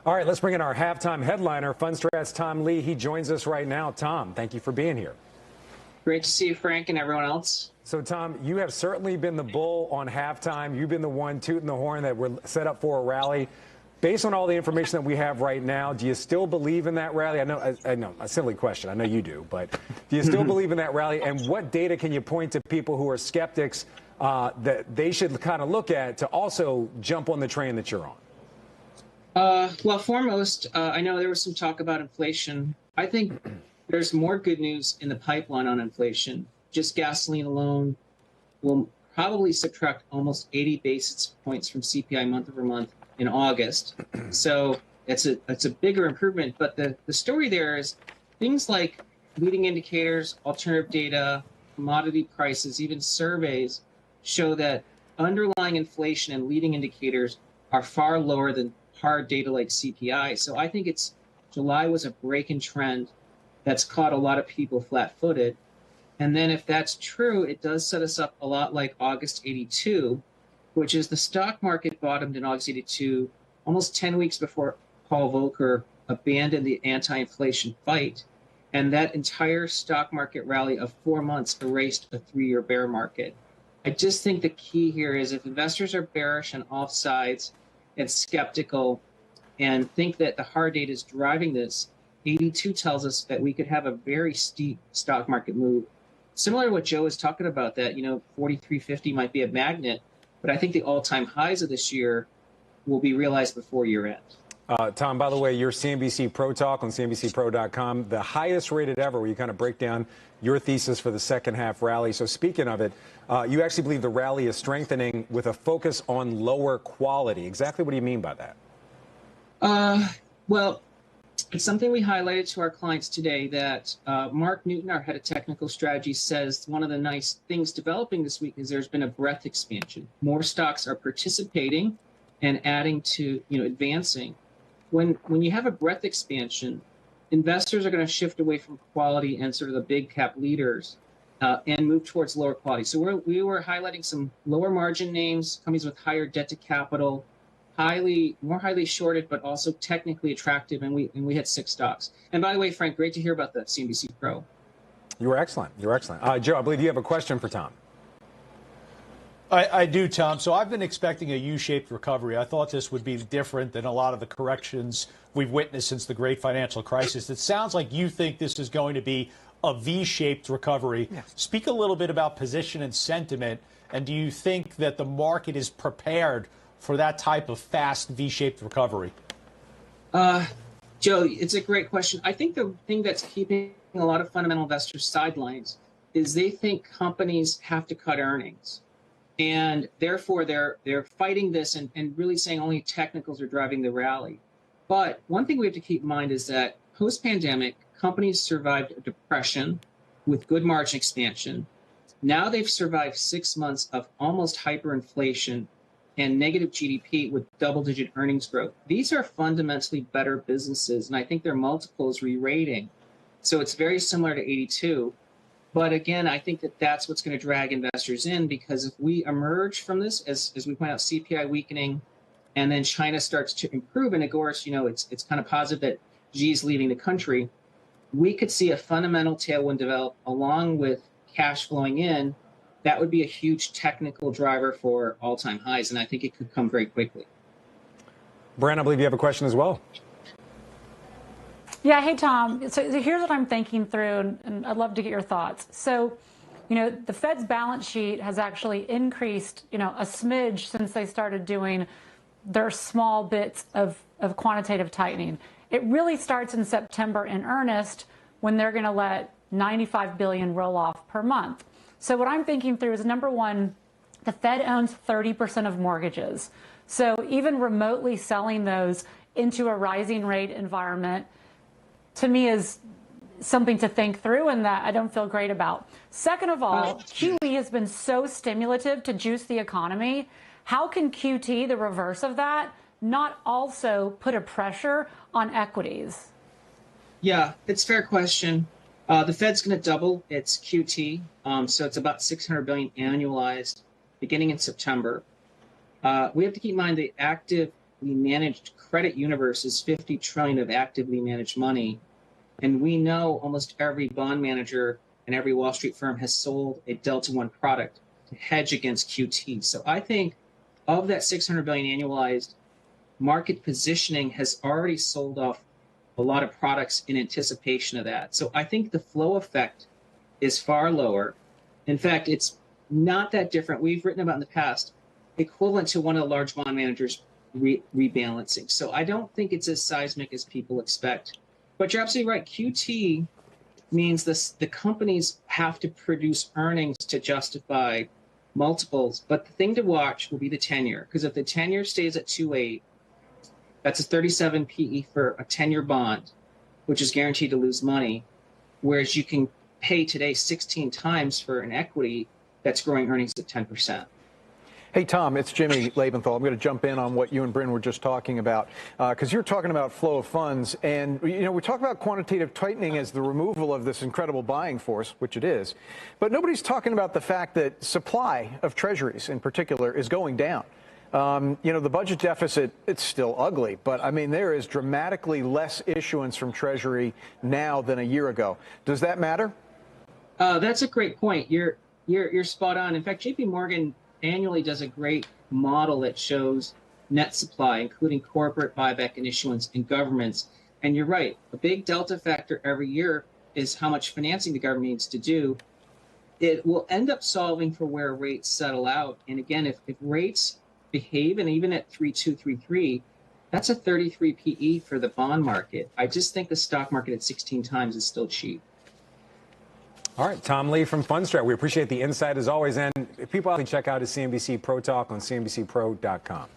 All right, let's bring in our halftime headliner, Fundstrat's Tom Lee. He joins us right now. Tom, thank you for being here. Great to see you, Frank, and everyone else. So, Tom, you have certainly been the bull on halftime. You've been the one tooting the horn that we're set up for a rally. Based on all the information that we have right now, do you still believe in that rally? I know, a silly question. I know you do, but do you still believe in that rally? And what data can you point to people who are skeptics that they should kind of look at to also jump on the train that you're on? Well, foremost, I know there was some talk about inflation. I think there's more good news in the pipeline on inflation. Just gasoline alone will probably subtract almost 80 basis points from CPI month over month in August. So it's a bigger improvement. But the story there is things like leading indicators, alternative data, commodity prices, even surveys show that underlying inflation and leading indicators are far lower than hard data like CPI. So I think July was a break in trend that's caught a lot of people flat-footed. And then if that's true, it does set us up a lot like August 82, which is the stock market bottomed in August 82, almost 10 weeks before Paul Volcker abandoned the anti-inflation fight. And that entire stock market rally of 4 months erased a 3-year bear market. I just think the key here is if investors are bearish on all sides and skeptical and think that the hard data is driving this, 82 tells us that we could have a very steep stock market move. Similar to what Joe was talking about, that 4350 might be a magnet, but I think the all-time highs of this year will be realized before year end. Tom, by the way, your CNBC Pro Talk on CNBCPro.com, the highest rated ever, where you kind of break down your thesis for the second half rally. So speaking of it, you actually believe the rally is strengthening with a focus on lower quality. Exactly what do you mean by that? Well, it's something we highlighted to our clients today that Mark Newton, our head of technical strategy, says one of the nice things developing this week is there's been a breadth expansion. More stocks are participating and adding to, advancing. When you have a breadth expansion, investors are going to shift away from quality and sort of the big cap leaders and move towards lower quality. So we were highlighting some lower margin names, companies with higher debt to capital, more highly shorted, but also technically attractive. And we had 6 stocks. And by the way, Frank, great to hear about the CNBC Pro. You were excellent. Joe, I believe you have a question for Tom. I do, Tom. So I've been expecting a U-shaped recovery. I thought this would be different than a lot of the corrections we've witnessed since the great financial crisis. It sounds like you think this is going to be a V-shaped recovery. Yes. Speak a little bit about position and sentiment, and do you think that the market is prepared for that type of fast V-shaped recovery? Joe, it's a great question. I think the thing that's keeping a lot of fundamental investors sidelines is they think companies have to cut earnings. And therefore, they're fighting this and really saying only technicals are driving the rally. But one thing we have to keep in mind is that post-pandemic, companies survived a depression with good margin expansion. Now they've survived 6 months of almost hyperinflation and negative GDP with double-digit earnings growth. These are fundamentally better businesses, and I think their multiple is re-rating. So it's very similar to 82. But again, I think that's what's going to drag investors in, because if we emerge from this, as we point out, CPI weakening, and then China starts to improve, and of course, it's kind of positive that Xi is leaving the country, we could see a fundamental tailwind develop along with cash flowing in. That would be a huge technical driver for all-time highs, and I think it could come very quickly. Brand, I believe you have a question as well. Yeah, hey, Tom. So here's what I'm thinking through, and I'd love to get your thoughts. So, the Fed's balance sheet has actually increased, a smidge since they started doing their small bits of quantitative tightening. It really starts in September in earnest, when they're going to let $95 billion roll off per month. So what I'm thinking through is, number one, the Fed owns 30% of mortgages. So even remotely selling those into a rising rate environment, to me, is something to think through, and that I don't feel great about. Second of all, QE has been so stimulative to juice the economy. How can QT, the reverse of that, not also put a pressure on equities? Yeah, it's a fair question. The Fed's going to double its QT, so it's about $600 billion annualized beginning in September. We have to keep in mind the active actively managed credit universe is 50 trillion of actively managed money. And we know almost every bond manager and every Wall Street firm has sold a Delta One product to hedge against QT. So I think of that 600 billion annualized, market positioning has already sold off a lot of products in anticipation of that. So I think the flow effect is far lower. In fact, it's not that different. We've written about in the past, equivalent to one of the large bond managers rebalancing. So I don't think it's as seismic as people expect. But you're absolutely right. QT means the companies have to produce earnings to justify multiples. But the thing to watch will be the 10-year, because if the 10-year stays at 2.8, that's a 37 PE for a 10-year bond, which is guaranteed to lose money, whereas you can pay today 16 times for an equity that's growing earnings at 10%. Hey, Tom, it's Jimmy Lebenthal. I'm going to jump in on what you and Bryn were just talking about, because you're talking about flow of funds. And, you know, we talk about quantitative tightening as the removal of this incredible buying force, which it is. But nobody's talking about the fact that supply of treasuries in particular is going down. You know, the budget deficit, it's still ugly, but I mean, there is dramatically less issuance from Treasury now than a year ago. Does that matter? That's a great point. You're spot on. In fact, JP Morgan annually does a great model that shows net supply, including corporate buyback and issuance in governments. And you're right, a big delta factor every year is how much financing the government needs to do. It will end up solving for where rates settle out. And again, if rates behave, and even at 3.2, 3.3, that's a 33 PE for the bond market. I just think the stock market at 16 times is still cheap. All right, Tom Lee from Fundstrat. We appreciate the insight as always. And if people can check out his CNBC Pro Talk on CNBCPro.com.